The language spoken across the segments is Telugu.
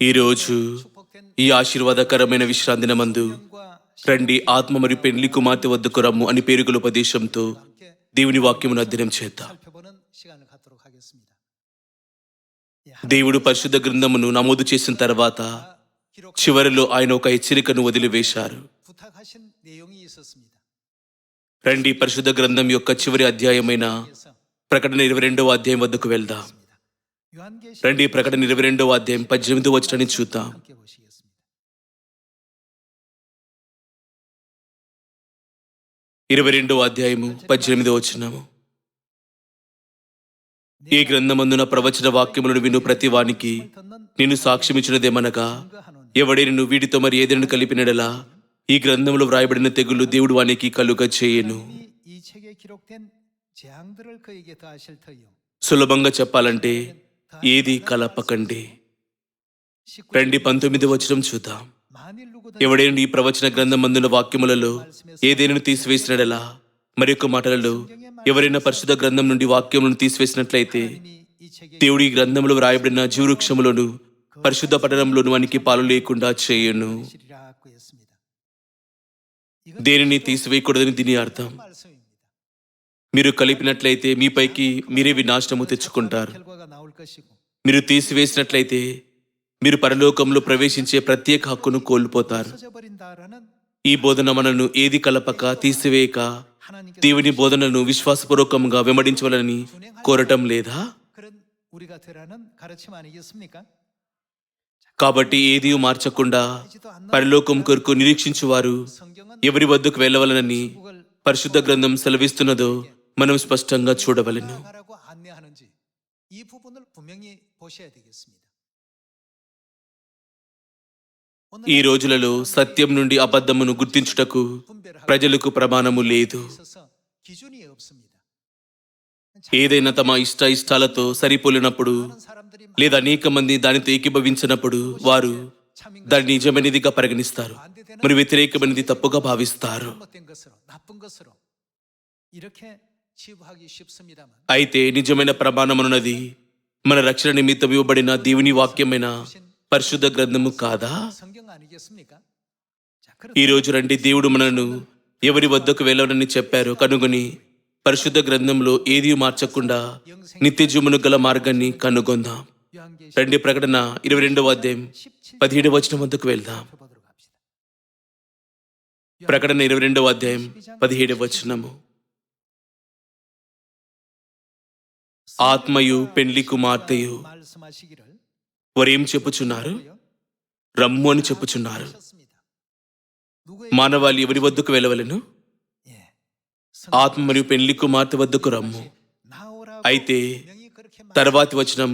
ఈరోజు ఈ ఆశీర్వాదకరమైన విశ్రాంతి దినమందు రండి ఆత్మ మరియు పెండ్లి కుమార్తె వద్దకు రమ్ము అని పేరుగల ఉపదేశంతో దేవుని వాక్యమును అధ్యయనం చేద్దాం. దేవుడు పరిశుద్ధ గ్రంథమును నమోదు చేసిన తర్వాత చివరిలో ఆయన ఒక హెచ్చరికను వదిలివేశారు. రండి పరిశుద్ధ గ్రంథం యొక్క చివరి అధ్యాయమైన ప్రకటన 22వ అధ్యాయం వద్దకు వెళ్దాం. రండి ప్రకటన 22వ అధ్యాయం 18వ వచనాన్ని చూద్దాం. 22వ అధ్యాయము 18వ వచనము. ఈ గ్రంథమందున ప్రవచన వాక్యములను విను ప్రతి వానికి నేను సాక్ష్యమిచ్చినదేమనగా, ఎవడైనను వీటితో మరి ఏదైనా కలిపినడలా ఈ గ్రంథంలో వ్రాయబడిన తెగులు దేవుడు వానికి కలుగ చేయను. సులభంగా చెప్పాలంటే ఏది కలపకండి. రండి 19వ వచనం చూద్దాం. ఎవడైనా ఈ ప్రవచన గ్రంథం అందున వాక్యములలో ఏదైనా తీసివేసినడలా, మరి యొక్క మాటలలో ఎవరైనా పరిశుద్ధ గ్రంథం నుండి వాక్యములను తీసివేసినట్లయితే దేవుడు ఈ గ్రంథంలో వ్రాయబడిన జీవవృక్షములోను పరిశుద్ధ పట్టణంలోను వానికి పాలు లేకుండా చేయను. దేనిని తీసివేయకూడదని దీని అర్థం. మీరు కలిపినట్లయితే మీపైకి మీరే వినాశనము తెచ్చుకుంటారు. మీరు తీసివేసినట్లయితే మీరు పరలోకంలో ప్రవేశించే ప్రత్యేక హక్కును కోల్పోతారు. ఈ బోధన మనను ఏది కలపక తీసివేయక దేవుని బోధనను విశ్వాసపూర్వకంగా వెంబడించవాలని కోరటం లేదా? కాబట్టి ఏది మార్చకుండా పరలోకం కొరకు నిరీక్షించువారు ఎవరి వద్దకు వెళ్ళవలనని పరిశుద్ధ గ్రంథం సెలవిస్తున్నదో మనం స్పష్టంగా చూడవలెను. ఈ రోజులలో సత్యం నుండి అబద్ధమును గుర్తించుటకు ప్రజలకు ప్రమాణము లేదు. ఏదైనా తమ ఇష్టాలతో సరిపోలినప్పుడు లేదా అనేక మంది దానితో ఏకీభవించినప్పుడు వారు దాన్ని నిజమైనదిగా పరిగణిస్తారు, మరి వ్యతిరేకమైనది తప్పుగా భావిస్తారు. అయితే నిజమైన ప్రమాణమనున్నది మన రక్షణ నిమిత్తం ఇవ్వబడిన దేవుని వాక్యమైన పరిశుద్ధ గ్రంథము కాదా? ఈ రోజు రండి దేవుడు మనను ఎవరి వద్దకు వెళ్ళవనని చెప్పారో కనుగొని పరిశుద్ధ గ్రంథంలో ఏది మార్చకుండా నిత్య జీవమును గల మార్గాన్ని కనుగొందాం. రండి ప్రకటన 22వ అధ్యాయం 17వ వచనం వద్దకు వెళ్దాం. ప్రకటన 22వ అధ్యాయం 17వ వచనము. ఆత్మయు పెండ్లి కుమార్తెయు వారేం చెప్పుచున్నారు? రమ్ము అని చెప్పుచున్నారు. మానవాళి ఎవరి వద్దకు వెళ్ళవలెను? ఆత్మ మరియు పెండ్లి కుమార్తె వద్దకు రమ్ము. అయితే తర్వాతి వచనం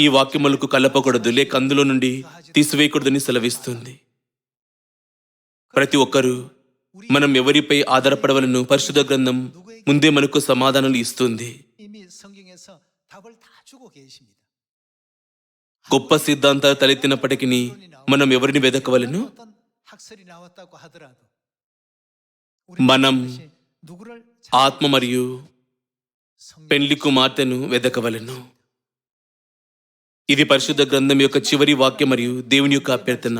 ఈ వాక్యములకు కలపకూడదు లేక అందులో నుండి తీసివేయకూడదని సెలవిస్తుంది. ప్రతి ఒక్కరూ మనం ఎవరిపై ఆధారపడవలను పరిశుద్ధ గ్రంథం ముందే మనకు సమాధానాలు ఇస్తుంది. గొప్ప సిద్ధాంతాలు తలెత్తినప్పటికీ మనం ఎవరిని వెదకవలను? మనం ఆత్మ మరియు పెండ్లి కుమార్తెను వెదకవలను. ఇది పరిశుద్ధ గ్రంథం యొక్క చివరి వాక్యం మరియు దేవుని యొక్క అభ్యర్థన.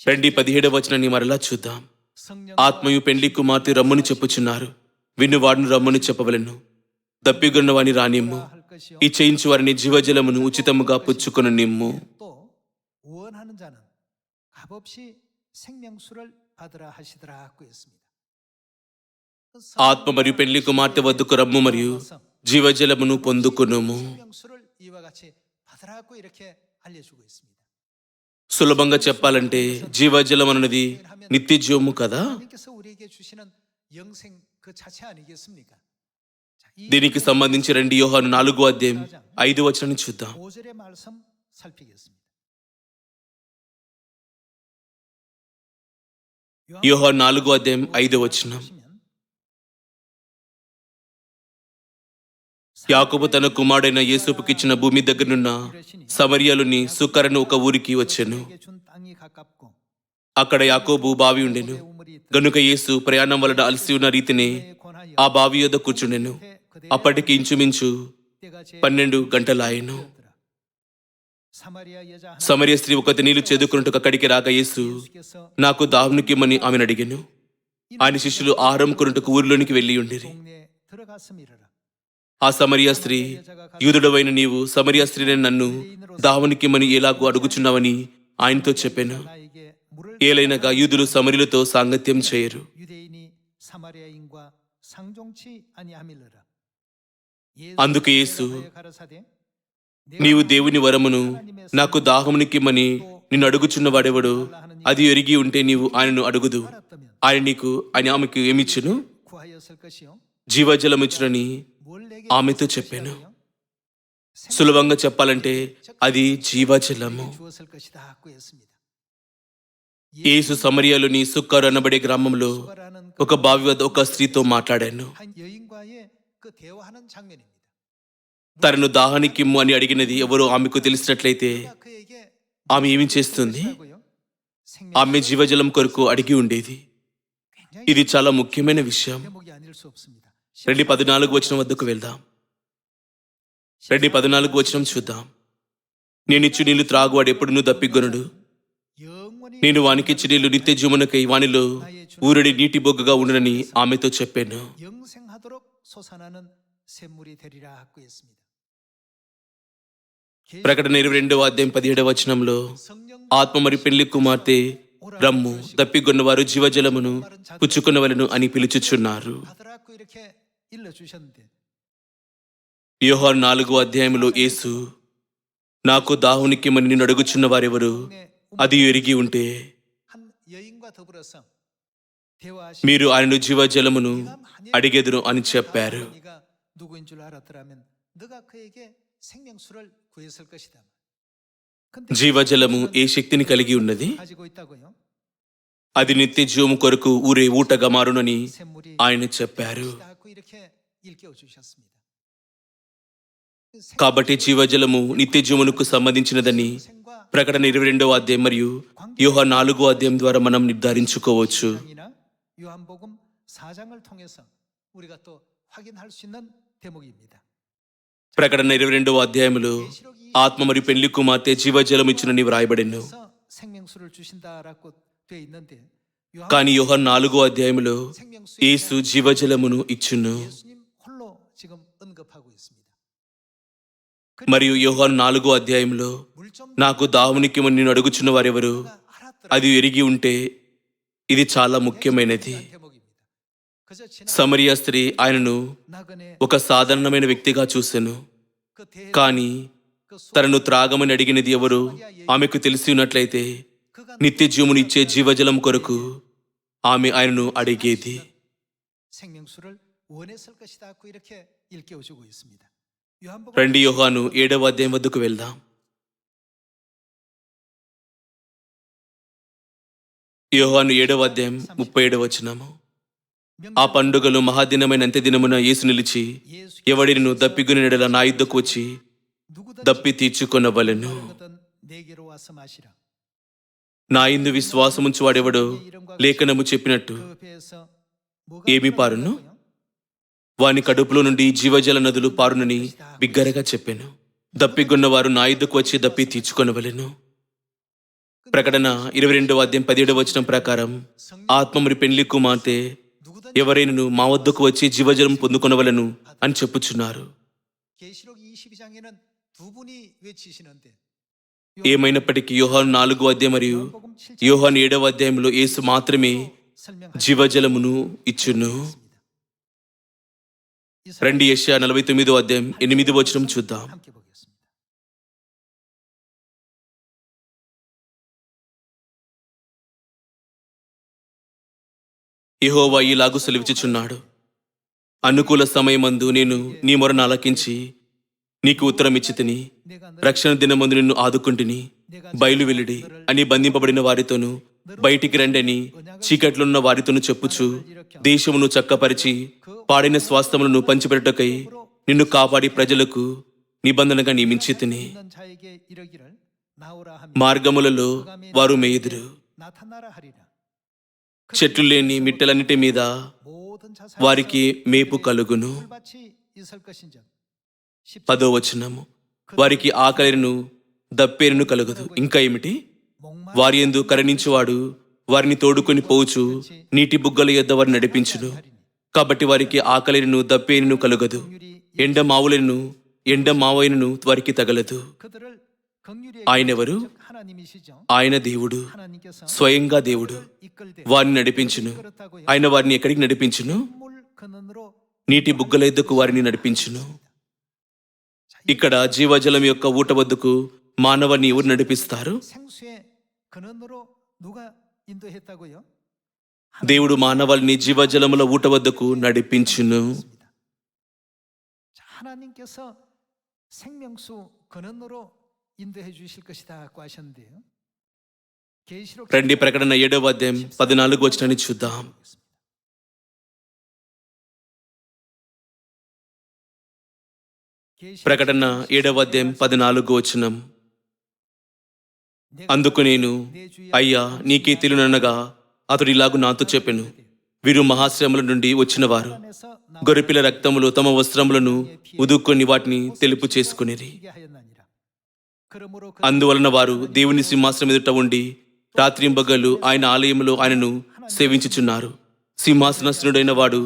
రండి 17వ వచనాన్ని మరలా చూద్దాం. ఆత్మయు పెండ్లి కుమార్తె రమ్ముని చెప్పుచున్నారు, వినువాడును రమ్ముని చెప్పవలను, దప్పిగొన్న వాని రానిమ్ము, ఈ చేయించు వారిని జీవజలమును ఉచితముగా పుచ్చుకొను నిమ్ము. ఆత్మ మరియు పెండ్లి కుమార్తె వద్దకు రమ్ము మరియు జీవజలమును పొందుకొనుము. సులభంగా చెప్పాలంటే జీవజలం అన్నది నిత్య జీవము కదా. దీనికి సంబంధించి రండి యోహాను 4వ అధ్యాయం 5వ వచనాన్ని చూద్దాం. యోహాను 4వ అధ్యాయం 5వ వచనం. యాకోబు తన కుమారుడైన యేసుపుకిచ్చిన భూమి దగ్గరనున్న సమరియలోని సుకరను ఒక ఊరికి వచ్చెను. అక్కడ యాకోబు బావి ఉండెను. గనుక యేసు ప్రయాణం వలన అలసి ఉన్న రీతిని ఆ బావి యొద్ద కూర్చుండెను. అప్పటికి ఇంచుమించు 12 గంటలాయెను. సమరయ స్త్రీ ఒకటి నీళ్లు చేదుకున్నట్టు అక్కడికి రాక యేసు నాకు దాహమునికిమ్మని ఆమెను అడిగాను. ఆయన శిష్యులు ఆహారం కొనుటకు ఊరిలోనికి వెళ్ళి ఉండిరి. ఆ సమరియా స్త్రీ, యూదుడవైన నీవు సమరియా స్త్రీని నన్ను దాహమునికిమ్మని ఎలాగూ అడుగుచున్నావని ఆయనతో చెప్పాను. ఏలైనగా యూదులు సమరిలతో సాంగత్యం చేయరు. అందుకు యేసు, నీవు దేవుని వరమును నాకు దాహమునికిమ్మని నిన్ను అడుగుచున్న వాడెవడు? అది ఎరిగి ఉంటే నీవు ఆయనను అడుగుదు, ఆయన ఆమెకు ఏమిచ్చును? జీవజలమిచ్చునని ఆమెతో చెప్పాను. సులభంగా చెప్పాలంటే అది జీవజలము. యేసు సమరియలోని సుక్కరు అనబడే గ్రామంలో ఒక బావి వద్ద ఒక స్త్రీతో మాట్లాడాను. తనను దాహానికిమ్ము అని అడిగినది ఎవరో ఆమెకు తెలిసినట్లయితే ఆమె ఏమి చేస్తుంది? ఆమె జీవజలం కొరకు అడిగి ఉండేది. ఇది చాలా ముఖ్యమైన విషయం. 2:14 వద్దకు వెళ్దాం. 2:14 చూద్దాం. నేనిచ్చు నీళ్లు త్రాగువాడు ఎప్పుడునూ దప్పిగొనడు. నేను వానికిచ్చి నీళ్లు నిత్య జీవమునకై వానిలో ఊరడి నీటి బొగ్గగా ఉండునని ఆమెతో చెప్పాను. ప్రకటన 22:17 ఆత్మ మరి పెళ్లి కుమార్తె రమ్ము, దప్పిగొన్నవారు జీవజలమును పుచ్చుకున్నవలను అని పిలుచుచున్నారు. యోహాను 4 యేసు నాకు దాహమునికిమ్మని నిన్ను అడుగుచున్న వారెవరు? అది ఎరిగి ఉంటే మీరు ఆయనను జీవజలమును అడిగెదరు అని చెప్పారు. జీవజలము ఏ శక్తిని కలిగి ఉన్నది? అది నిత్య జీవము కొరకు ఊరే ఊటగా మారునని ఆయన చెప్పారు. కాబట్టి జీవజలము నిత్య జీవమునకు సంబంధించినదని ప్రకటన 22 మరియు యోహాను 4 ద్వారా మనం నిర్ధారించుకోవచ్చు. ప్రకటన 22 ఆత్మ మరియు పెళ్లి కుమార్తె జీవజలం ఇచ్చునని వ్రాయబడెను. కానీ యోహాను 4 యేసు జీవజలమును ఇచ్చును. మరియు యోహాను 4 నాకు దాహమునికిమ్మని నిన్ను అడుగుచున్న వారెవరు? అది ఎరిగి ఉంటే ఇది చాలా ముఖ్యమైనది. సమరియా స్త్రీ ఆయనను ఒక సాధారణమైన వ్యక్తిగా చూసెను. కానీ తనను త్రాగమని అడిగినది ఎవరు ఆమెకు తెలిసి ఉన్నట్లయితే నిత్య జీవమును ఇచ్చే జీవజలం కొరకు ఆమె ఆయనను అడిగేది. 2 యోహాను 7 వద్దకు వెళ్దాం. యోహాను 7:37 ఆ పండుగలో మహాదినమైన అంత్యదినమున యేసు నిలిచి, ఎవడిని దప్పిగొని నెడల నా యుద్ధకు వచ్చి దప్పి తీర్చుకొనవలెను. నా యందు విశ్వాసముంచు వాడెవడో లేఖనము చెప్పినట్టు ఏమి పారును? వాని కడుపులో నుండి జీవజల నదులు పారునని బిగ్గరగా చెప్పాను. దప్పిగొన్నవారు నా యుద్ధకు వచ్చి దప్పి తీర్చుకొనవలెను. ప్రకటన 22:17 ప్రకారం ఆత్మ మరి పెళ్లి కుమార్తె ఎవరైనను మా వద్దకు వచ్చి జీవజలం పొందుకొనవలను అని చెప్పుచున్నారు. ఏమైనప్పటికీ యోహాను 4 మరియు యోహాను 7 యేసు మాత్రమే జీవజలమును ఇచ్చును. 2 యెషయా 49:8 చూద్దాం. యెహోవా ఇలాగు సెలవిచ్చుచున్నాడు, అనుకూల సమయమందు నేను నీ మొరను ఆలకించి నీకు ఉత్తరం ఇచ్చి తిని, రక్షణ దినమందు నిన్ను ఆదుకుంటుని, బయలు వెలుడి అని బంధింపబడిన వారితోనూ బయటికి రండని చీకట్లున్న వారితోనూ చెప్పుచు దేశమును చక్కపరిచి పాడైన స్వాస్థములను పంచిపెట్టుటకై నిన్ను కాపాడి ప్రజలకు నిబంధనగా నియమించి తిని. మార్గములలో వారు మేయుదురు, చెట్లు లేని మిట్టలన్నిటి మీద వారికి మేపు కలుగును. 10 వారికి ఆకలిను దప్పేరును కలుగదు. ఇంకా ఏమిటి? వారి యందు కరుణించువాడు వారిని తోడుకొని పోవచ్చు, నీటి బుగ్గల యొద్ద వారిని నడిపించును. కాబట్టి వారికి ఆకలిను దప్పేరును కలుగదు. ఎండ మావులను ఎండ మావైనను వారికి తగలదు. ఆయనెవరు? ఆయన దేవుడు, స్వయంగా దేవుడు వారిని నడిపించును. ఆయన వారిని ఎక్కడికి నడిపించును? నీటి బుగ్గల యొద్దకు వారిని నడిపించును. ఇక్కడ జీవజలం యొక్క ఊట వద్దకు మానవాన్ని ఎవరు నడిపిస్తారు? దేవుడు మానవాళిని జీవజలముల ఊట వద్దకు నడిపించును. 하나님께서 생명수 근원으로 인도해 주실 것이다고 하셨는데요. 계시록 రండి ప్రకటన 7వ అధ్యాయం 14వ వచనాన్ని చూద్దాం. ప్రకటన 7వ అధ్యాయం 14వ వచనం. అందుకు నేను, అయ్యా నీకే తెలుననగా అతడు ఇలాగు నాతో చెప్పెను, వీరు మహాశ్రమల నుండి వచ్చినవారు, గొర్రెపిల్ల రక్తములో తమ వస్త్రములను ఉదుక్కొని వాటిని తెలుపు చేసుకునేది. అందువలన వారు దేవుని సింహాసనం ఎదుట ఉండి రాత్రింబగళ్ళు ఆయన ఆలయంలో ఆయనను సేవించుచున్నారు. సింహాసనస్థుడైన వాడు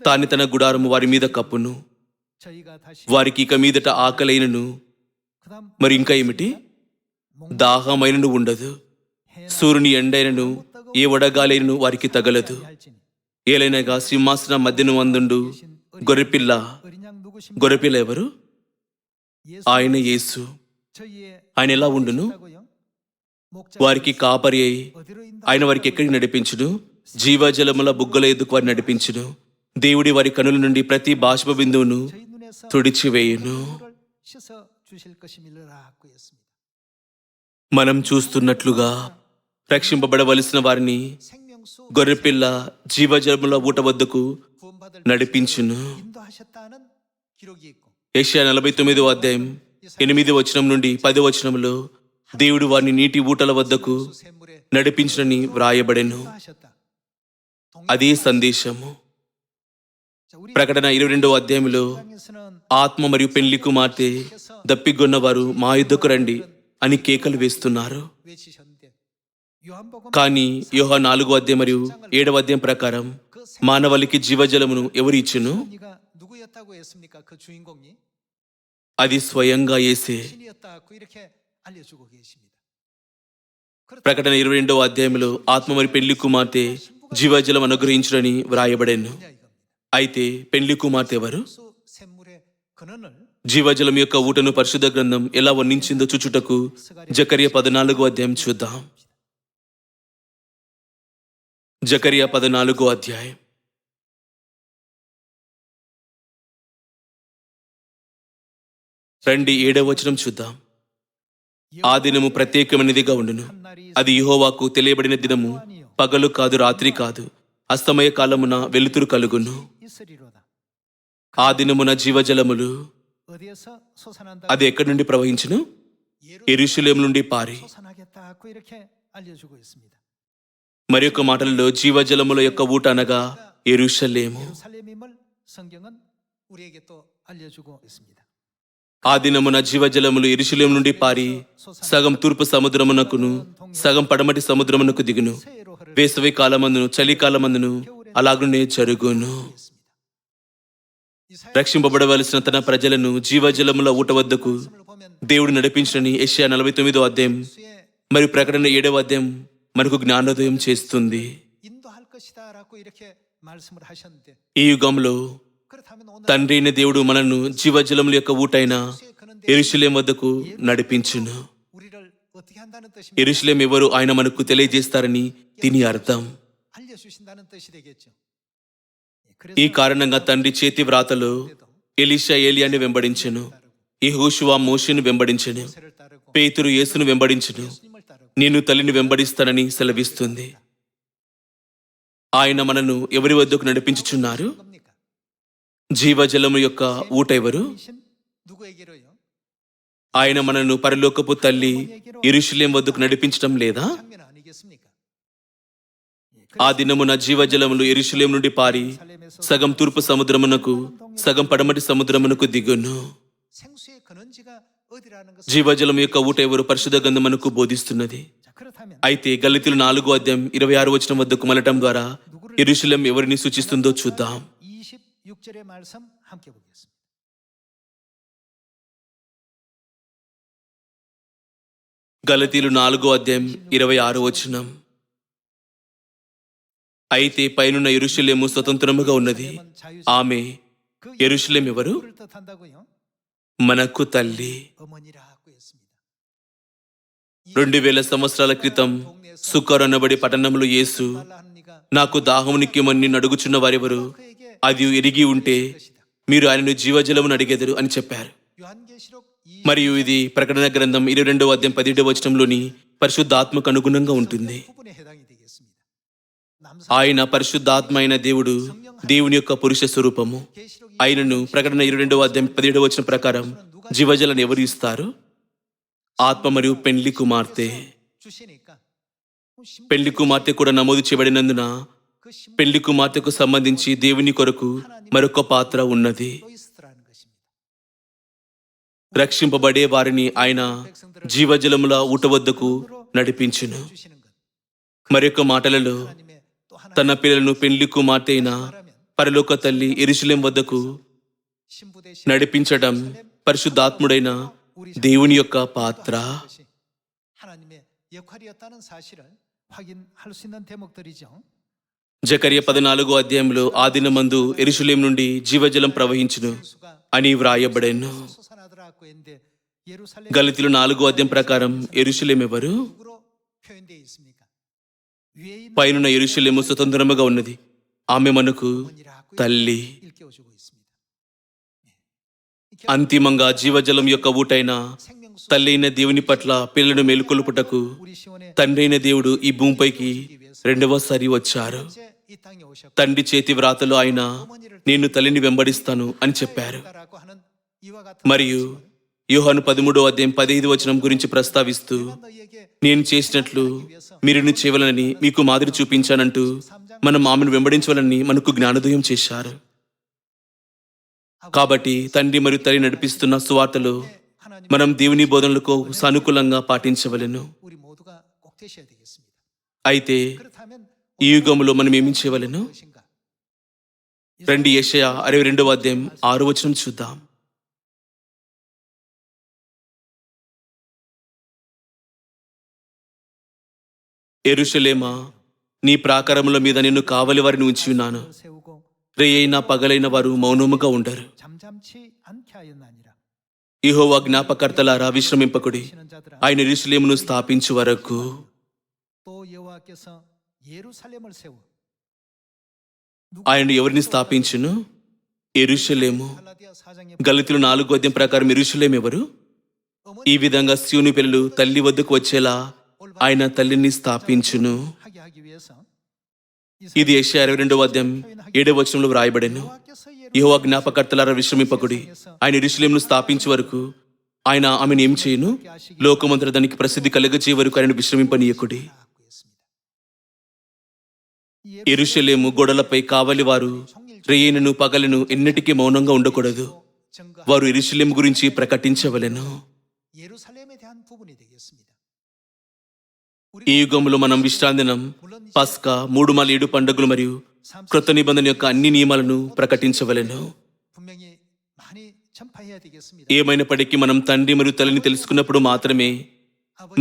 తాని తన గుడారము వారి మీద కప్పును. వారికి ఇక మీదట ఆకలైనను మరి ఇంకా ఏమిటి? దాహమైనను ఉండదు. సూర్యుని ఎండైనను ఏ వడగాలైనను వారికి తగలదు. ఏలైనగా సింహాసన మధ్యను అందుండు గొర్రెపిల్ల ఎవరు? ఆయన యేసు. ఆయన ఎలా ఉండును? వారికి కాపరి అయి ఆయన వారికి ఎక్కడికి నడిపించును? జీవజలముల బుగ్గల ఎద్దుకు వారిని నడిపించును. దేవుడి వారి కనుల నుండి ప్రతి బాష్ప బిందువును తుడిచివేయును. మనం చూస్తున్నట్లుగా రక్షింపబడవలసిన వారిని గొర్రెపిల్ల జీవజలముల ఊట వద్దకు నడిపించును. యెషయా 49వ అధ్యాయం 8వ వచనం నుండి 10వ వచనంలో దేవుడు వారిని నీటి ఊటల వద్దకు నడిపించునని వ్రాయబడెను. అదే సందేశము. ప్రకటన 22వ అధ్యాయంలో ఆత్మ మరియు పెండ్లి కుమార్తె దప్పిగొన్నవారు మా యుద్ధకు రండి అని కేకలు వేస్తున్నారు. కానీ యోహాను 4వ అధ్యాయం మరియు 7వ అధ్యాయం ప్రకారం మానవాళికి జీవజలమును ఎవరు ఇచ్చును? అది స్వయంగా యేసే. ప్రకటన 22వ అధ్యాయంలో ఆత్మ మరియు పెండ్లి కుమార్తె జీవజలం అనుగ్రహించునని వ్రాయబడెను. అయితే పెండ్లి కుమార్తె ఎవరు? జీవజలం యొక్క ఊటను పరిశుద్ధ గ్రంథం ఎలా వర్ణించిందో చూచుటకు జకర్యా 14వ అధ్యాయం చూద్దాం. జకర్యా 14వ అధ్యాయం. రండి 7వ వచనం చూద్దాం. ఆ దినము ప్రత్యేకమైనదిగా ఉండును. అది యెహోవాకు తెలియబడిన దినము, పగలు కాదు రాత్రి కాదు, అస్తమయ కాలమున వెలుతురు కలుగును. ఆ దినమున జీవజలములు అది ఎక్కడి నుండి ప్రవహించును? యెరూషలేము నుండి పారి. మరి యొక్క మాటలలో జీవజలముల యొక్క ఊట అనగా యెరూషలేము. ఆ దినమున జీవజలములు యెరూషలేము నుండి పారి సగం తూర్పు సముద్రమునకును సగం పడమటి సముద్రమునకు దిగును. వేసవి కాలమందును చలికాలమందును అలాగునే జరుగును. రక్షింపబడవలసిన తన ప్రజలను జీవజలముల ఊట వద్దకు దేవుడు నడిపించునని యెషయా 49వ అధ్యాయం మరియు ప్రకటన 7వ అధ్యాయం మనకు జ్ఞానోదయం చేస్తుంది. ఈ యుగంలో తండ్రి అయిన దేవుడు మనను జీవజలముల యొక్క ఊటైన యెరూషలేము వద్దకు నడిపించును. యెరూషలేము ఎవరు ఆయన మనకు తెలియజేస్తారని దీని అర్థం. ఈ కారణంగా తండ్రి చేతి వ్రాతలో ఎలీషా ఏలియాని వెంబడించెను, యెహోషువ మోషేను వెంబడించెను, పేతురు యేసును వెంబడించెను, నేను తల్లిని వెంబడిస్తానని సెలవిస్తుంది. ఆయన మనను ఎవరి వద్దకు నడిపించుచున్నారు? జీవజలము యొక్క ఊట ఎవరు? ఆయన మనను పరలోకపు తల్లి యెరూషలేము వద్దకు నడిపించటం లేదా? ఆ దినమున జీవజలములు యెరూషలేము నుండి పారి సగం తూర్పు సముద్రమునకు సగం పడమటి సముద్రమునకు దిగును. 어디라는 것을 జీవజలం యొక్క ఊట ఎవరు పరిశుద్ధ గ్రంథం మనకు బోధిస్తున్నది. 자, 그렇다면 అయితే గలితీలు 4:26 వద్దకు మలటం ద్వారా యెరూషలేం ఎవరిని సూచిస్తుందో చూద్దాం. 26절의 말씀 함께 보겠습니다. గలతీలు 4:26. అయితే పైనున్న యెరూషలేము స్వతంత్రముగా ఉన్నది. ఆమె 그 యెరూషలేం ఎవరు? 누구를 뜻한다고요? మనకు తల్లి. 어머니라고 했습니다. 2000 సంవత్సరాల క్రితం సుక్కరు అనబడి పట్టణంలో యేసు నాకు దాహమునిక్యమని అడుగుచున్న వారెవరు? అది ఎరిగి ఉంటే మీరు ఆయనను జీవజలమును అడిగెదరు అని చెప్పారు. 요한계시록 మరియు ఇది ప్రకటన గ్రంథం 22:17 పరిశుద్ధాత్మకు అనుగుణంగా ఉంటుంది. 20부분에 해당이 되겠습니다. 남성 ఆయన పరిశుద్ధాత్మ అయిన దేవుడు దేవుని యొక్క పురుష స్వరూపము. 계시록 ఆయనను ప్రకటన 22:17 ప్రకారం జీవజలను ఎవరు ఇస్తారు? ఆత్మ మరియు పెండ్లి కుమార్తె. 주시니까 పెండ్లి కుమార్తె కూడా నమోదు చేయబడినందున 그 신부 పెండ్లి కుమార్తెకు సంబంధించి దేవుని కొరకు మరొక పాత్ర ఉన్నది. 또 있으라는 것입니다. రక్షింపబడే వారిని ఆయన జీవజలముల ఊట వద్దకు నడిపించును. 주시는 것. మరొక మాటలలో 하나님의 또 하나 తన పిల్లలను పెండ్లి కుమార్తె అయిన 말하면 పరలోక తల్లి యెరూషలేం వద్దకు 신부 대신 నడిపించడం పరిశుద్ధాత్ముడైన దేవుని యొక్క పాత్ర. 것이 하나님의 역할이었다는 사실을 확인할 수 있는 대목들이죠. జకర్య 14 ఆదినమందు యెరూషలేం నుండి జీవజలం ప్రవహించును 수가 అని వ్రాయబడెను. 솟아나더라고 했는데 예루살렘 గలితీలు 4 ప్రకారం యెరూషలేం ఎవరు? 누구로 표현되어 있습니까? 위에 있는 పైనున్న యెరూషలేము స్వతంత్రముగా ఉన్నది. ఆమె మనకు 어머니라고 తల్లి. 일깨워주고 있습니다. అంతిమంగా జీవజలం యొక్క ఊటైన 생명수 తల్లి అయిన దేవుని పట్ల పిల్లలను మేలుకొలుపుటకు 우리 시온에 తండ్రి అయిన దేవుడు ఈ భూమిపైకి రెండవసారి వచ్చారు. 이제 이 땅에 오셨고 తండ్రి చేతి వ్రాతలో ఆయన నేను తల్లిని వెంబడిస్తాను అని చెప్పారు. 라고 하는 이와 같은 మరియు యోహాను 13:15 గురించి ప్రస్తావిస్తూ 너희에게 నేను చేసినట్లు మీరును చేయవలనని మీకు మాదిరి చూపించానంటూ మనం ఆమెను వెంబడించవలని మనకు జ్ఞానోదయం చేశారు. కాబట్టి తండ్రి మరియు తల్లి నడిపిస్తున్న సువార్తలో 하나님 మనం దేవుని బోధనలకు సానుకూలంగా పాటించవలెను. 우리 모두가 꼭 되셔야 되겠습니다. అయితే 그렇다면 ఈ యుగంలో మనం ఏమి చేయవలెను? 무엇인가? రండి యెషయా 62:6 చూద్దాం. యెరూషలేమా, నీ ప్రాకారముల మీద నిన్ను కావలి వారిని ఉంచి ఉన్నాను. 세우고 రేయైన పగలైన వారు మౌనముగా ఉండరు. 잠잠치 않게 하였나니라. యెహోవా జ్ఞాపకర్తలారా విశ్రమింపకుడి. 하시는 자들아 ఆయన యెరూషలేమును స్థాపించు వరకు. 또 여호와께서 예루살렘을 세워 ఆయన ఎవరిని స్థాపించును? యెరూషలేము. 갈라디아 4장에 గలితీలు 4 ప్రకారం యెరూషలేం ఎవరు? ఈ విధంగా సీయోను పిల్లలు తల్లి వద్దకు వచ్చేలా ఆయన తల్లిని స్థాపించును. 하게 하기 위해서 ఇది యెషయా 62:7 వ్రాయబడెను. యెహోవా జ్ఞాపకర్తలారా విశ్రమింపకుడి. ఆయన యెరూషలేమును స్థాపించే వరకు ఆయన ఆమెను ఏం చేయును? లోకమంతటా దానికి ప్రసిద్ధి కలుగజేయ వరకు ఆయనను విశ్రమింపనీయకుడి. యెరూషలేము గోడలపై కావలి వారు రేయైనను పగలను ఎన్నటికీ మౌనంగా ఉండకూడదు. వారు యెరూషలేము గురించి ప్రకటించవలెను. 예루살렘에 대한 부분이 되겠습니다. ఈ యుగంలో మనం విశ్రాంతినం, పస్కా, 3 పండుగలు మరియు క్రొత్త నిబంధన యొక్క అన్ని నియమాలను ప్రకటించవలెను. 분명히 많이 전파해야 되겠습니다. ఏమైనప్పటికీ మనం తండ్రి మరియు తల్లిని తెలుసుకున్నప్పుడు మాత్రమే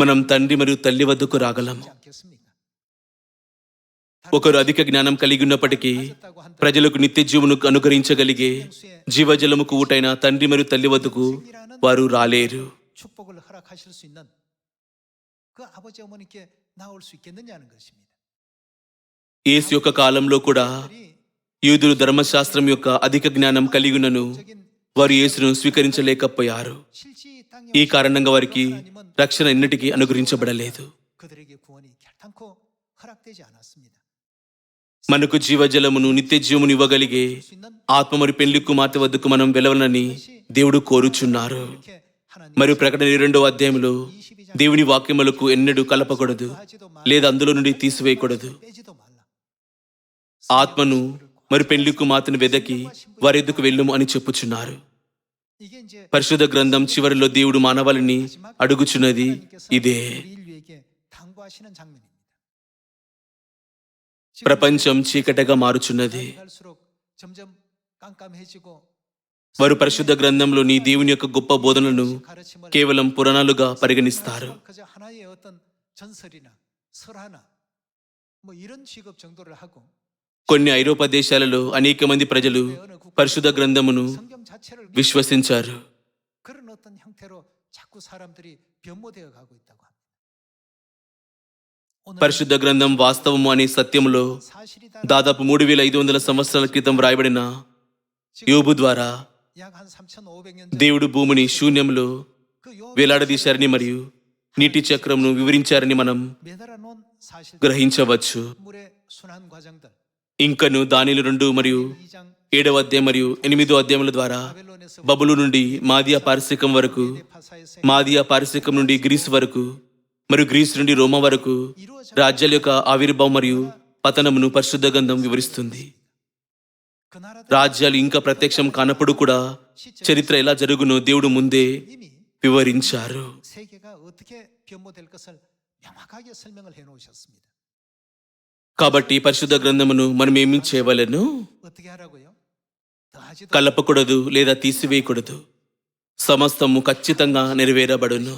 మనం తండ్రి మరియు తల్లి వద్దకు రాగలము. 않겠습니까? ఒకరు అధిక జ్ఞానం కలిగి ఉన్నప్పటికీ ప్రజలకు నిత్య జీవమును అనుగ్రహించగలిగే జీవజలముకు ఊటైన తండ్రి మరియు తల్లి వద్దకు వారు రాలేరు. 축복을 허락하실 수 있는 그 아버지 어머니께 나올 수 있겠느냐는 것입니다. యేసు యొక్క కాలంలో కూడా యూదులు ధర్మశాస్త్రం యొక్క అధిక జ్ఞానం కలిగినను వారు యేసును స్వీకరించలేకపోయారు. 실제 이 땅에 ఈ కారణంగా వారికి రక్షణ ఎన్నటికీ అనుగ్రహించబడలేదు. 그들에게 구원이 결단코 허락되지 않았습니다. మనకు జీవజలమును నిత్య జీవమును ఇవ్వగలిగే 수 있는 ఆత్మ మరియు పెళ్లి కుమార్తె వద్దకు మనం వెళ్ళవలనని దేవుడు కోరుచున్నారు. 이렇게 하나님 మరియు ప్రకటన 22 దేవుని వాక్యములకు ఎన్నడూ కలపకూడదు లేదా అందులో నుండి తీసివేయకూడదు. 빼지도 말라. ఆత్మను మరి పెళ్లి కుమార్తెను వెదకి వారి ఎద్దుకు వెళ్ళుము అని చెప్పుచున్నారు. 이게 이제 పరిశుద్ధ గ్రంథం చివరిలో దేవుడు మానవాళిని 마지막 అడుగుచున్నది 하나님께서 ఇదే. 우리 인류에게 당부하시는 장면입니다. 지금 ప్రపంచం చీకటిగా మారుచున్నది. 날이 갈수록 점점 깜깜해지고 వారు పరిశుద్ధ గ్రంథంలోని దేవుని యొక్క గొప్ప బోధనలను 가르침을 కేవలం పురాణాలుగా పరిగణిస్తారు. 그저 하나의 어떤 전설이나 설화나 뭐 이런 취급 정도를 하고 కొన్ని ఐరోపా దేశాలలో అనేక మంది ప్రజలు 어느 국가 పరిశుద్ధ గ్రంథమును 성경 자체를 విశ్వసించారు. 그런 어떤 형태로 자꾸 사람들이 변모되어 가고 있다고 합니다. 오늘 పరిశుద్ధ గ్రంథం వాస్తవము అనే సత్యములో 사실이다. దాదాపు 3500 సంవత్సరాల క్రితం వ్రాయబడిన యోబు ద్వారా 약 한 3,500년 దేవుడు భూమిని శూన్యంలో 그 వేలాడదీశారని మరియు నీటి చక్రంను వివరించారని మనం 매달아 놓은 사실 గ్రహించవచ్చు. 물의 순환 과정들 ఇంకను దానిలు 2 మరియు 2장 7వ అధ్యాయం మరియు 8వ అధ్యాయముల ద్వారా 바벨론에서 బబులు నుండి మాదియా పారసికం వరకు, 파사에서 మాదియా పారసికం నుండి గ్రీసు వరకు మరియు గ్రీసు నుండి రోమా వరకు రాజ్యాల యొక్క ఆవిర్భావం మరియు పతనమును పరిశుద్ధ గ్రంథం వివరిస్తుంది. 그 나라들 రాజ్యాలు ఇంకా ప్రత్యక్షం కానప్పుడు కూడా చరిత్ర ఎలా జరుగునో దేవుడు ముందే 이미 వివరించారు. 세계가 어떻게 변모될 것을 명확하게 설명을 해 놓으셨습니다. కాబట్టి పరిశుద్ధ గ్రంథమును మనం ఏమి చేయవలెను? 어떻게 하라고요? 더하지도 కలపకూడదు లేదా తీసివేయకూడదు. సమస్తము ఖచ్చితంగా నెరవేరబడును.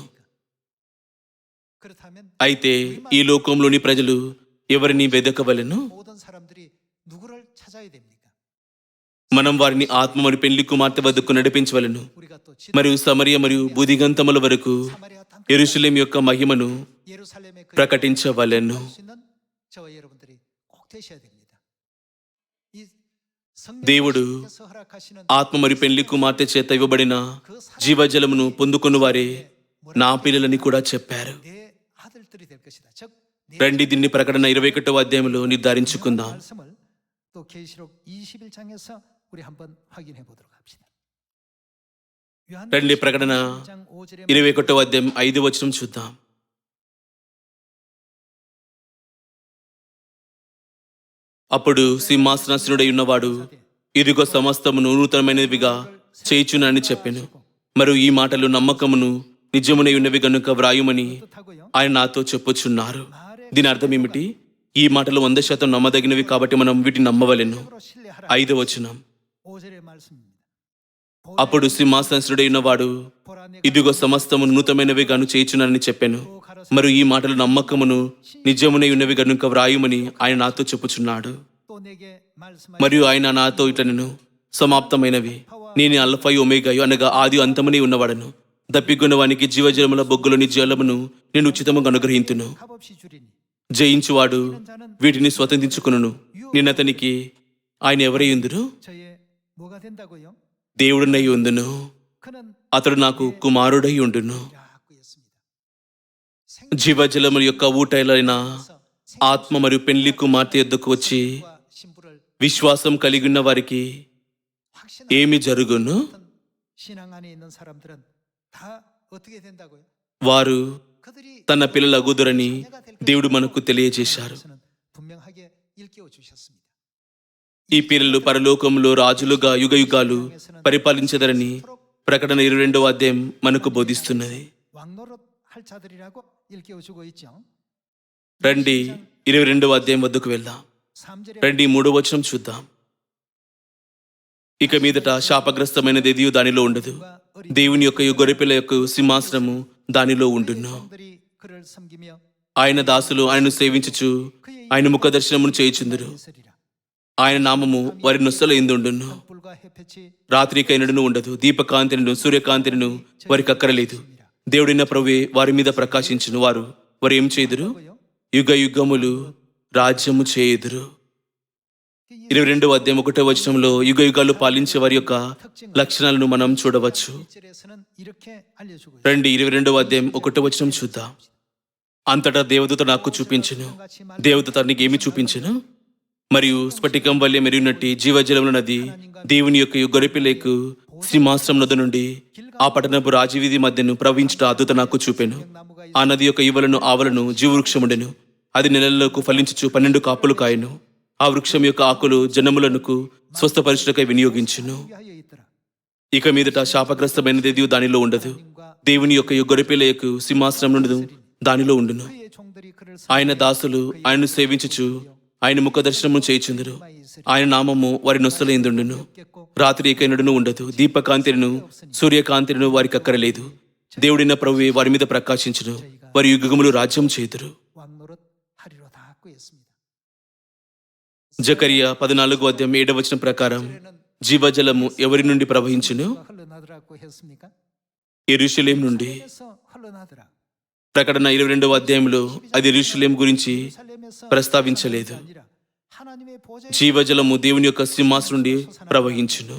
그렇다면 అయితే ఈ లోకంలోని ప్రజలు ఎవరిని వెదకవలెను? 모든 사람들이 누구를 찾아야 됩니까? మనం వారిని ఆత్మ మరియు పెళ్లి కుమార్తె వద్దకు నడిపించవలెను. 우리가 또 మరియు సమరయ మరియు బుదిగంతముల వరకు 사마리아 땅 యెరూషలేం యొక్క మహిమను 예루살렘의 그 ప్రకటించవలెను. 수 있는 저와 여러분들이 꼭 되셔야 됩니다. 이 దేవుడు 성령께서 허락하시는 ఆత్మ మరియు పెళ్లి కుమార్తె చేత ఇవ్వబడిన జీవజలమును పొందుకుని వారే నా పిల్లలని కూడా చెప్పారు. 내 아들들이 될 것이다. 즉 రండి దీన్ని ప్రకటన 21వ అధ్యాయంలో నిర్ధారించుకుందాం. 말씀을 또 계시록 21장에서 우리 한번 확인해 보도록 합시다. రండి ప్రకటన 21వ అధ్యాయం 5వ వచనం చూద్దాం. అప్పుడు సింహాసనాసీనుడై ఉన్నవాడు ఇదిగో సమస్తమును నూతనమైనవిగా చేయుచునని చెప్పెను. మరియు ఈ మాటలు నమ్మకమును నిజమునై ఉన్నవి గనుక వ్రాయుమని 뜻하고요. ఆయన నాతో చెప్పుచున్నారు. దీని అర్థం ఏమిటి? ఈ మాటలు 100% నమ్మదగినవి కాబట్టి మనం వీటిని నమ్మవలెను. 으로 신뢰하라. 5వ వచనం. 5절의 말씀입니다. అప్పుడు సింహాసనాసీనుడై ఉన్నవాడు 보라 내가 ఇదిగో సమస్తము నూతనమైనవి గాను చేయుచునని చెప్పాను. మరియు ఈ మాటలు నమ్మకమును నిజమునై ఉన్నవి గనుక వ్రాయుమని ఆయన నాతో చెప్పుచున్నాడు. 또 내게 말씀하여 మరియు ఆయన నాతో ఇట్లనెను, సమాప్తమైనవి. నేను అల్ఫాయు ఒమేగాయు అనగా ఆది అంతమునే ఉన్నవాడను. దప్పిగొన్నవానికి జీవజలముల బొగ్గులోని జలమును నేను ఉచితముగా అనుగ్రహింతును. 값없이 주리니 జయించువాడు వీటిని స్వతంత్రించుకును. నిన్నతనికి ఆయన ఎవరై ఉందును? 저의 뭐가 된다고요? దేవుడునై ఉందును. 그는 అతడు నాకు కుమారుడై ఉండును. 야구 했습니다. జీవజలముల యొక్క ఊటైలైన ఆత్మ మరియు పెళ్లి కుమార్తె యొద్దకు వచ్చి 과 신부를 విశ్వాసం కలిగి ఉన్న వారికి 확신하는 ఏమి జరుగును? 신앙 안에 있는 사람들은 다 어떻게 된다고요? వారు 그들이 తన పిల్లలగుదురని దేవుడు మనకు తెలియజేశారు. 하나님께서는 분명하게 일깨워 주셨습니다. ఈ పిల్లలు పరలోకంలో రాజులుగా యుగయుగాలు పరిపాలించదరని ప్రకటన 22వ అధ్యాయం మనకు బోధిస్తున్నది. 왕노릇 할 자들이라고 일깨워 주고 있죠. రండి 22వ అధ్యాయం వద్దకు వెళ్దాం. 3절에 రండి 3వ వచనం చూద్దాం. ఇక మీదట శాపగ్రస్తమైనది ఏదియూ దానిలో ఉండదు. దేవుని యొక్క గొర్రెపిల్ల యొక్క సింహాసనము దానిలో ఉండును. 종들이 그를 섬기며 ఆయన దాసులు ఆయనను సేవించుచు ఆయన ముఖ దర్శనమును చేయుచుందురు. 있으리라. ఆయన నామము వారి నొస్సల ఎందుండును. 불과 햇볕이 రాత్రికైనను ఉండదు, దీపకాంతిను సూర్యకాంతిను వారికి అక్కరలేదు. దేవుడిన ప్రభువే వారి మీద ప్రకాశించును. వారు ఏం చేయుదురు? యుగ యుగములు రాజ్యము చేయుదురు. 22వ అధ్యాయం 1వ వచనంలో యుగ యుగాలు పాలించే వారి యొక్క లక్షణాలను మనం చూడవచ్చు. 1절에서는 이렇게 알려주고 있습니다. రండి 22వ అధ్యాయం 1వ వచనం చూద్దాం. అంతటా దేవదూత నాకు చూపించెను. దేవదూత నీకు ఏమి చూపించెను? మరియు స్ఫటికం వల్లే మెరుగునట్టి జీవజలముల నది దేవుని యొక్క గొర్రెపిల్లకు సింహాసనం నది నుండి ఆ పట్టణపు రాజవీధి మధ్యను ప్రవహించుట ఆ దూత నాకు చూపెను. ఆ నది యొక్క యువలను ఆవలను జీవవృక్షముండెను. అది నెలలకు ఫలించుచు 12 కాపులు కాయను. ఆ వృక్షం యొక్క ఆకులు జనములకు స్వస్థపరచుటకై వినియోగించును. 하여 있더라. ఇక మీదట శాపగ్రస్తమైనదేది దానిలో ఉండదు. దేవుని యొక్క గొర్రెపిల్ల యొక్క సింహాసనం నుండి దానిలో ఉండును. 그의 종들이 그를 ఆయన దాసులు ఆయనను సేవించుచు ఆయన ముఖ దర్శనము చేయుచుందురు. ఆయన నామము వారి నొసలేందుండును. రాత్రి ఏకైనడును ఉండదు. దీపకాంతిను సూర్యకాంతిను వారికి అక్కరలేదు. దేవుడిన ప్రభువే వారి మీద ప్రకాశించును. వారి యుగములు రాజ్యం చేతురు. 왕노릇 하리로다 하였습니다. జకరియా 14:7 ప్రకారం జీవజలము ఎవరి నుండి ప్రవహించును? 흘러나더라고 했습니까? యెరూషలేం నుండి. 에서 흘러나더라. ప్రకటన 22వ అది యెరూషలేం గురించి 예루살렘에서 ప్రస్తావించలేదు. 아니라 하나님의 보좌에 జీవజలము దేవుని యొక్క సింహాసనం నుండి ప్రవహించును.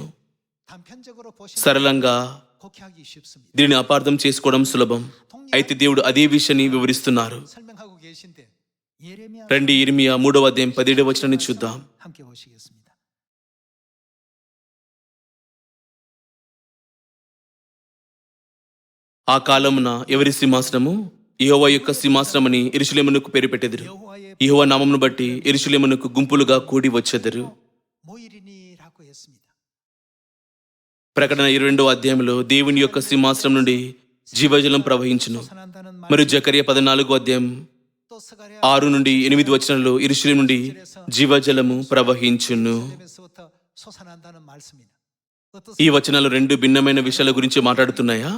단편적으로 보시면 సరళంగా 곡해하기 쉽습니다. దీనిని అపార్థం చేసుకోవడం సులభం. అయితే దేవుడు అదే విషయాన్ని వివరిస్తున్నారు. 설명하고 계신데 예레미야 రండి ఇర్మియా 3:17 చూద్దాం. 함께 보시겠습니다. ఆ కాలమున ఎవరి సింహాసనము? యెహోవా యొక్క సింహాసనమని యెరూషలేమునకు పేరు పెట్టెదరు. 여호와의 యెహోవా నామమును బట్టి యెరూషలేమునకు గుంపులుగా కూడి వచ్చెదరు. 모이리니라고 했습니다. ప్రకటన 22వ దేవుని యొక్క సింహాసనం నుండి జీవజలం ప్రవహించును. 솟아난다는 말, మరియు జకరియా 14వ 또 스가랴 6-8 యెరూషలేము నుండి జీవజలము ప్రవహించును. 예루살렘에서부터 솟아난다는 말씀입니다. ఈ వచనాలు రెండు భిన్నమైన విషయాల గురించి మాట్లాడుతున్నాయా?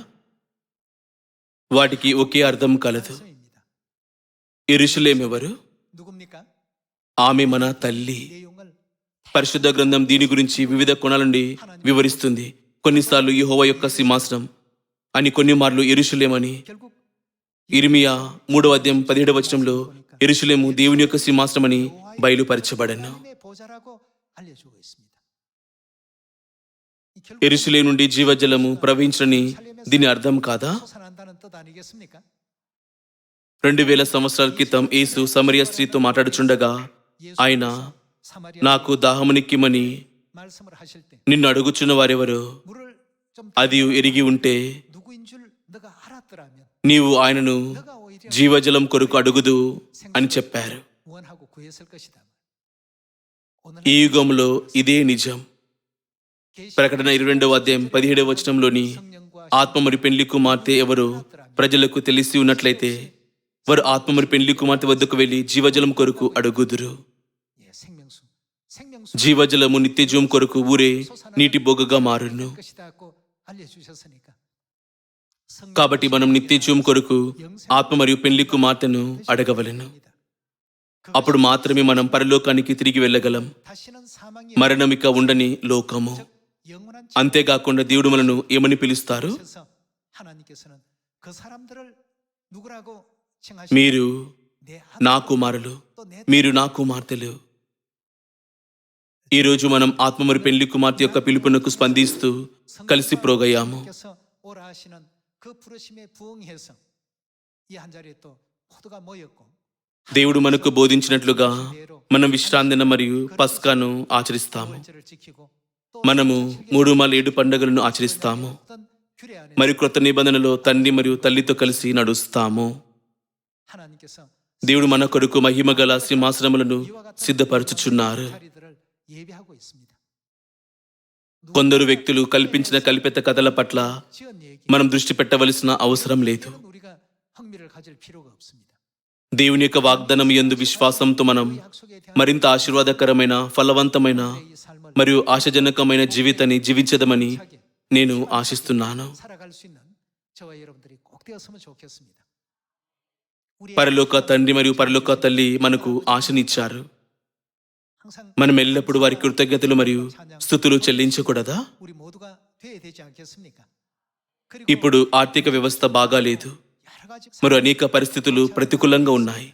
వాటికి ఒకే అర్థం కలదు. 말씀입니다. యెరూషలేం ఎవరు? 누굽니까? ఆమె మన తల్లి. 내용을 పరిశుద్ధ గ్రంథం దీని గురించి వివిధ కోణాల నుండి వివరిస్తుంది. కొన్నిసార్లు యెహోవా యొక్క సింహాసనం అని, కొన్ని మార్లు యెరూషలేం అని. 결국 ఇర్మియా 3:17 యెరూషలేము దేవుని యొక్క సింహాసనం అని బయలుపరచబడను. 하나님의 보좌라고 알려주고 있습니다. 결국 యెరూషలేము నుండి జీవజలము ప్రవహించని దీని అర్థం కాదా? 솟아난다는 뜻 아니겠습니까? 2000 సంవత్సరాల క్రితం యేసు సమరియా స్త్రీతో మాట్లాడుచుండగా ఆయన, 사마리아 నాకు దాహమునిక్కిమని 말씀을 하실 때 నిన్ను అడుగుచున్న వారెవరో 물을 좀 అది ఎరిగి ఉంటే 누구인 줄 너가 알았더라면 నీవు ఆయనను 너가 오히려 జీవజలం కొరకు అడుగుదు అని చెప్పారు. 원하고 구했을 것이다. 오늘 ఈ యుగంలో ఇదే నిజం. ప్రకటన 22:17 성령과 ఆత్మ మరి పెండ్లి కుమార్తె ఎవరో ప్రజలకు తెలిసి ఉన్నట్లయితే వారు ఆత్మ మరి పెండ్లి కుమార్తె వద్దకు వెళ్లి జీవజలం కొరకు అడుగుదురు. 예, 생명수 జీవజలము నిత్యజీవం కొరకు ఊరే నీటి బొగ్గగా మారును. 것이다고 알려주셨으니까 కాబట్టి మనం నిత్యజీవం కొరకు ఆత్మ మరియు పెండ్లి కుమార్తెను అడగవలెను. అప్పుడు మాత్రమే మనం పరలోకానికి తిరిగి వెళ్ళగలం. 다시는 사망이 మరణమిక ఉండని లోకము. 영원한 అంతేకాకుండా దేవుడు మనను ఏమని పిలుస్తారు? 지에서 하나님께서는 그 사람들을 누구라고 칭하시고 మీరు 내 నా కుమారులు, 또내 మీరు నా కుమార్తెలు. ఈ రోజు మనం ఆత్మ మరియు పెండ్లి కుమార్తె యొక్క పిలుపునకు స్పందిస్తూ కలిసి ప్రోగయ్యాము. 께서 오라 하시는 그 부르심에 부응해서 이 한 자리에 또 모두가 모였고 దేవుడు మనకు బోధించినట్లుగా మనం విశ్రాంతిన మరియు పస్కాను ఆచరిస్తాము. 절을 지키고 또 మనము 3-7 పండుగలను ఆచరిస్తాము. 어떤 규례 안에 మరియు క్రొత్త నిబంధనలో తండ్రి మరియు తల్లితో కలిసి నడుస్తాము. 하나님께서 దేవుడు మన కొరకు మహిమ గల సింహాసనములను సిద్ధపరచుచున్నారు. 자리들을 예비하고 있습니다. కొందరు వ్యక్తులు కల్పించిన కల్పిత కథల పట్ల 지은 얘기 మనం దృష్టి పెట్టవలసిన అవసరం లేదు. 이런 우리가 흥미를 가질 필요가 없습니다. దేవుని యొక్క వాగ్దానం యందు విశ్వాసంతో మనం 약속에 대한 మరింత ఆశీర్వాదకరమైన, ఫలవంతమైన 이 삶을 మరియు ఆశాజనకమైన జీవితాన్ని జీవించదమని నేను ఆశిస్తున్నాను. 살아갈 수 있는 저와 여러분들이 꼭 되었으면 좋겠습니다. 우리의 పరలోక తండ్రి మరియు పరలోక తల్లి మనకు ఆశనిచ్చారు. 항상 మనం ఎల్లప్పుడూ వారి కృతజ్ఞతలు మరియు స్తుతులు చెల్లించకూడదా? 우리 모두가 돼야 되지 않겠습니까? 그리고 ఇప్పుడు ఆర్థిక వ్యవస్థ బాగాలేదు. 여러 가지 మరి అనేక పరిస్థితులు ప్రతికూలంగా ఉన్నాయి.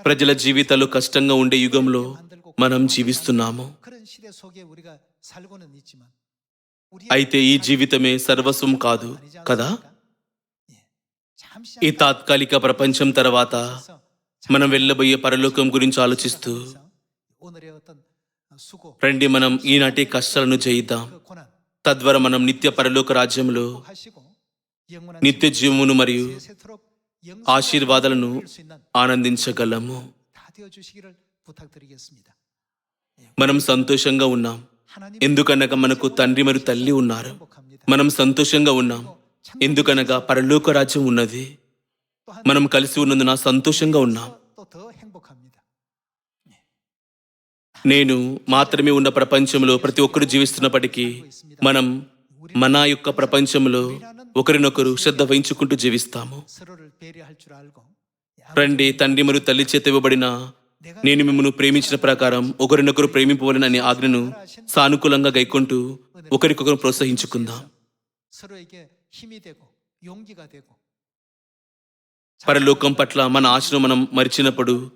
ప్రజల జీవితాలు కష్టంగా ఉండే యుగంలో మనం జీవిస్తున్నాము. 그런 시대 속에 우리가 살고는 있지만 우리 అయితే ఈ జీవితమే సర్వస్వం కాదు కదా? 잠시 ఈ తాత్కాలిక ప్రపంచం తర్వాత మనం వెళ్ళబోయే పరలోకం గురించి ఆలోచిస్తూ 오늘의 어떤 수고 రండి మనం ఈనాటి కష్టాలను జయిద్దాం. 그 고난 తద్వారా మనం నిత్య పరలోక రాజ్యంలో 하시고 영원한 నిత్య జీవమును మరియు 세세토록 ఆశీర్వాదాలను 영생을 수 있는 ఆనందించగలము. 다 되어 주시기를 부탁드리겠습니다. మనం సంతోషంగా ఉన్నాం. ఎందుకనగా మనకు తండ్రి మరియు తల్లి ఉన్నారు. 행복합니다. మనం సంతోషంగా ఉన్నాం. ఎందుకనగా పరలోక రాజ్యం ఉన్నది. 또한 మనం కలిసి ఉన్నందున సంతోషంగా ఉన్నాం. 또 더 행복합니다. నేను మాత్రమే ఉన్న ప్రపంచంలో ప్రతి ఒక్కరు జీవిస్తున్నప్పటికీ మనం మన యొక్క ప్రపంచంలో ఒకరినొకరు శ్రద్ధ వహించుకుంటూ జీవిస్తాము. 서로를 배려할 줄 알고 రండి, తండ్రి మరియు తల్లి చేత ఇవ్వబడిన నేను మిమ్మల్ని ప్రేమించిన ప్రకారం ఒకరినొకరు ప్రేమింపవలెను అనే ఆజ్ఞను సానుకూలంగా గైకొంటూ ఒకరికొకరు ప్రోత్సహించుకుందాం. 서로에게 힘이 되고 용기가 되고 పరలోకం పట్ల మన ఆశను మనం మరిచినప్పుడు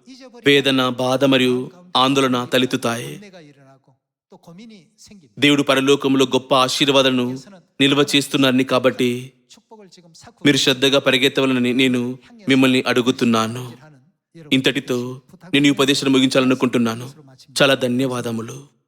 వేదన, బాధ మరియు ఆందోళన తలెత్తుతాయి. 내가 일어나고 또 고민이 생깁니다. దేవుడు పరలోకంలో గొప్ప ఆశీర్వాదాలను నిల్వ చేస్తున్నారని కాబట్టి 축복을 지금 쌓고 మీరు శ్రద్ధగా పరిగెత్తవలనని నేను మిమ్మల్ని అడుగుతున్నాను. 하는 ఇంతటితో నేను ఈ ఉపదేశాన్ని ముగించాలనుకుంటున్నాను. చాలా ధన్యవాదములు.